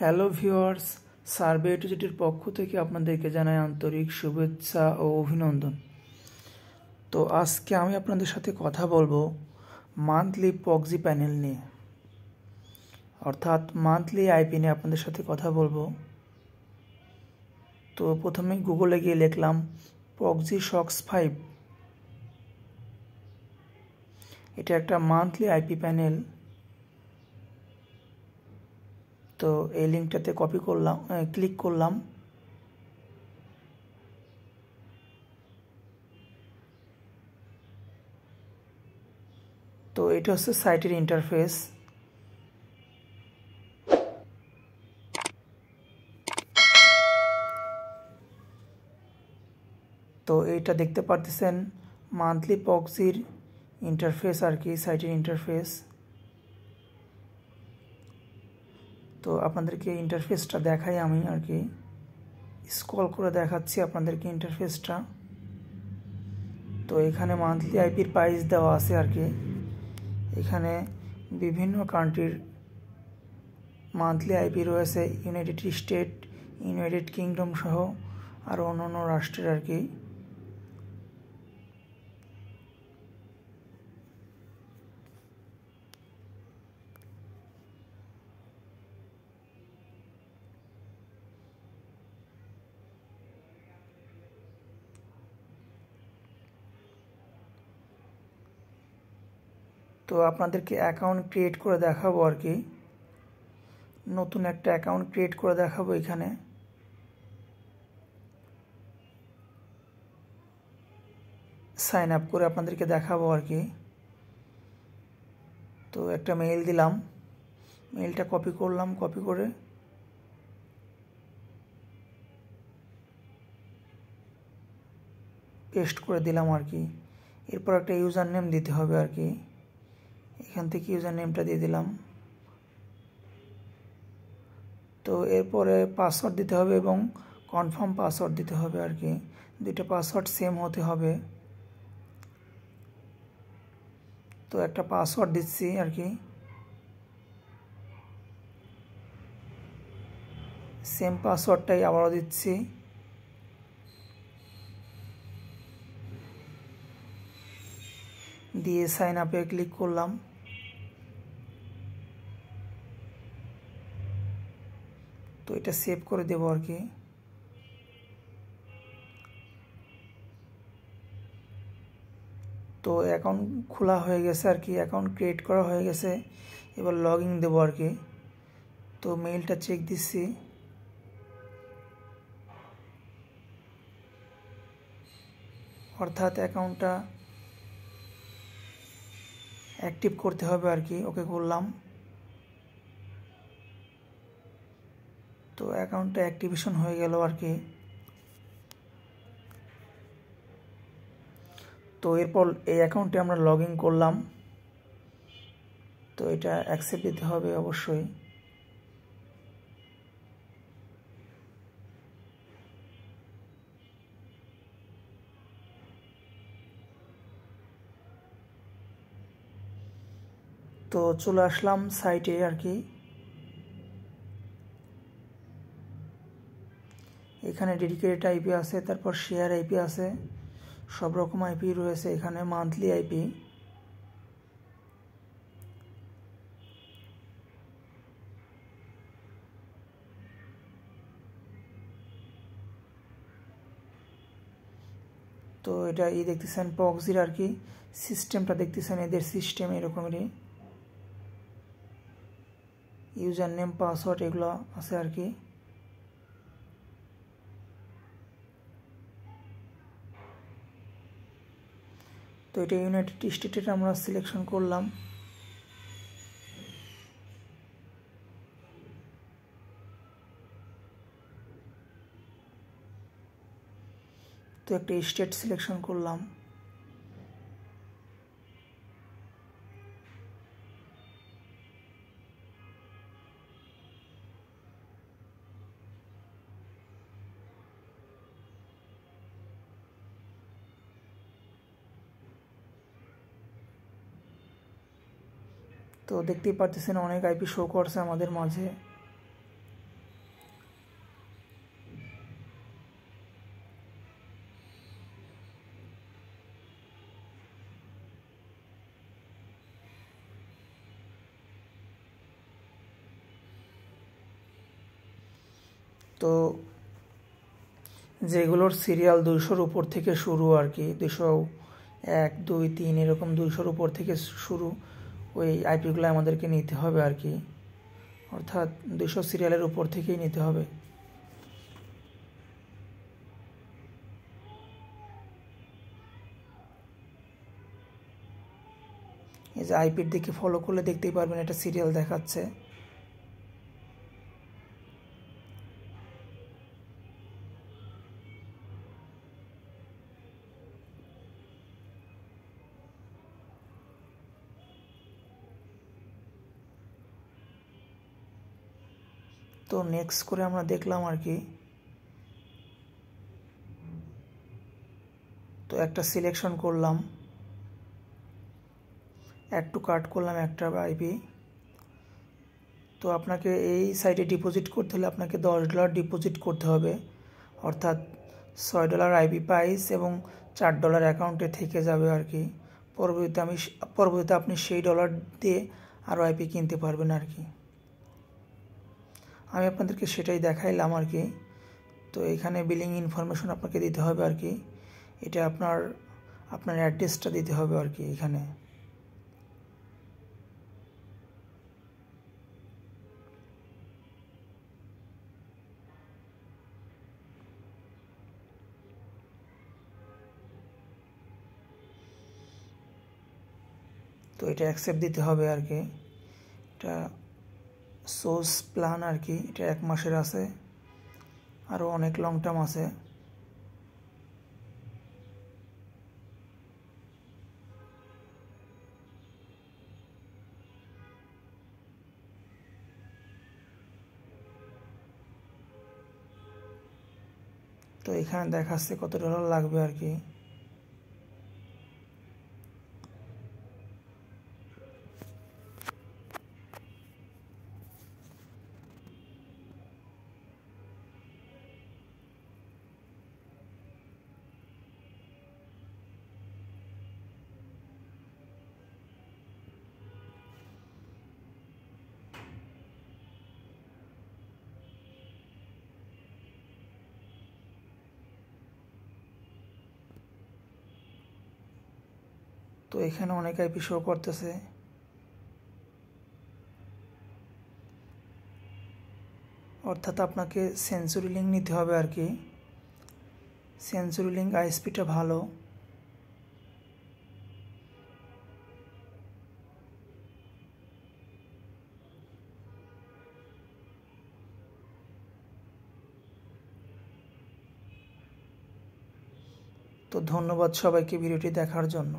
Hello viewers, survey এ two জেডের পক্ষ থেকে আপনাদেরকে জানাই আন্তরিক শুভেচ্ছা ও অভিনন্দন। তো আজকে আমি আপনাদের সাথে কথা বলবো মান্থলি প্রক্সি প্যানেল নিয়ে, অর্থাৎ মান্থলি আইপি নিয়ে আপনাদের সাথে কথা বলবো। তো প্রথমে গুগলে গিয়ে লিখলাম প্রক্সি সক্স 5। এটা একটা মান্থলি আইপি প্যানেল। তো এই লিঙ্কটাতে ক্লিক করলাম। তো এটা হচ্ছে সাইটের ইন্টারফেস। তো এইটা দেখতে পারতেছেন মান্থলি প্রক্সির ইন্টারফেস আর কি, সাইটের ইন্টারফেস। তো আপনাদেরকে ইন্টারফেসটা দেখাই আমি আর কি, স্ক্রল করে দেখাচ্ছি আপনাদেরকে ইন্টারফেসটা। তো এখানে মান্থলি আইপির প্রাইস দেওয়া আছে আর কি। এখানে বিভিন্ন কান্ট্রির মান্থলি আইপি রয়েছে, ইউনাইটেড স্টেট, ইউনাইটেড কিংডম সহ আরও অন্যান্য রাষ্ট্রের আর কি। তো আপনাদেরকে অ্যাকাউন্ট ক্রিয়েট করে দেখাবো আর কি, নতুন একটা অ্যাকাউন্ট ক্রিয়েট করে দেখাবো এখানে। সাইন আপ করে আপনাদেরকে দেখাবো আর কি। তো একটা মেইল দিলাম, মেইলটা কপি করলাম, কপি করে পেস্ট করে দিলাম আর কি। এরপর একটা ইউজার নেম দিতে হবে আর কি, এখান থেকে ইউজার নেমটা দিয়ে দিলাম। তো এরপরে পাসওয়ার্ড দিতে হবে এবং কনফার্ম পাসওয়ার্ড দিতে হবে আর কি, দুইটা পাসওয়ার্ড সেম হতে হবে। তো একটা পাসওয়ার্ড দিচ্ছি আর কি, সেম পাসওয়ার্ডটাই আবারও দিচ্ছি। দিয়ে সাইন আপে ক্লিক করলাম। তো এটা সেভ করে দেবো আর কি। তো অ্যাকাউন্ট খোলা হয়ে গেছে আর কি, অ্যাকাউন্ট ক্রিয়েট করা হয়ে গেছে। এবার লগ ইন দেবো আর কি। তো মেইলটা চেক দিচ্ছি, অর্থাৎ অ্যাকাউন্টটা অ্যাক্টিভ করতে হবে আর কি। ওকে করলাম। তো অ্যাকাউন্টটা অ্যাক্টিভেশন হয়ে গেল আর কি। তো এরপর এই অ্যাকাউন্টে আমরা লগ ইন করলাম। তো এটা অ্যাকসেপ্ট দিতে হবে অবশ্যই। তো চলে আসলাম সাইটে আর কি। এখানে ডেডিকেটেড আইপি আছে, তারপর শেয়ার আইপি আছে, সব রকম আইপি রয়েছে এখানে। মান্থলি আইপি, তো এটা দেখতেছেন প্রক্সির আর কি সিস্টেমটা, দেখতেছেন এদের সিস্টেম এরকমেরই, ইউজার নেম পাসওয়ার্ড এগুলো আছে আর কি। তো এটা ইউনাইটেড স্টেটের আমরা সিলেকশন করলাম। তো একটা স্টেট সিলেকশন করলাম। তো দেখতেই পারতেছেন অনেক আইপি শো করছে আমাদের মাঝে। তো যেগুলোর সিরিয়াল 200-র উপর থেকে শুরু আর কি, 201, 2, 3 এরকম 200-র উপর থেকে শুরু ওই আইপিগুলো আমাদেরকে নিতে হবে আর কি, অর্থাৎ 200 সিরিয়ালের উপর থেকেই নিতে হবে। এই যে আইপির দিকে ফলো করলে দেখতেই পারবেন এটা সিরিয়াল দেখাচ্ছে। তো নেক্সট করে আমরা দেখলাম আর কি, তো একটা সিলেকশন করলাম, অ্যাড টু কার্ট করলাম একটা আইপি। তো আপনাকে এই সাইটে ডিপোজিট করতে হলে আপনাকে $10 ডিপোজিট করতে হবে, অর্থাৎ $6 আইপি প্রাইস এবং $4 অ্যাকাউন্টে থেকে যাবে আর কি। পরবর্তীতে আপনি সেই ডলার দিয়ে আরও আইপি কিনতে পারবেন আর কি। আমি আপনাদেরকে সেটাই দেখাইলাম আর কি। তো এখানে বিলিং ইনফরমেশন আপনাকে দিতে হবে আর কি, এটা আপনার অ্যাড্রেসটা দিতে হবে আর কি এখানে। তো এটা অ্যাকসেপ্ট দিতে হবে আর কি। এটা সোর্স প্ল্যান আর কি, এটা 1 মাসের আছে, আরও অনেক লং টার্ম আছে। তো এখানে দেখাচ্ছে কত ডলার লাগবে আর কি। তো এখানে অনেক আইপি শো করতেছে, অর্থাৎ আপনাকে সেঞ্চুরি লিঙ্ক নিতে হবে আর কি। সেঞ্চুরি লিঙ্ক আইএসপিটা ভালো। তো ধন্যবাদ সবাইকে ভিডিওটি দেখার জন্য।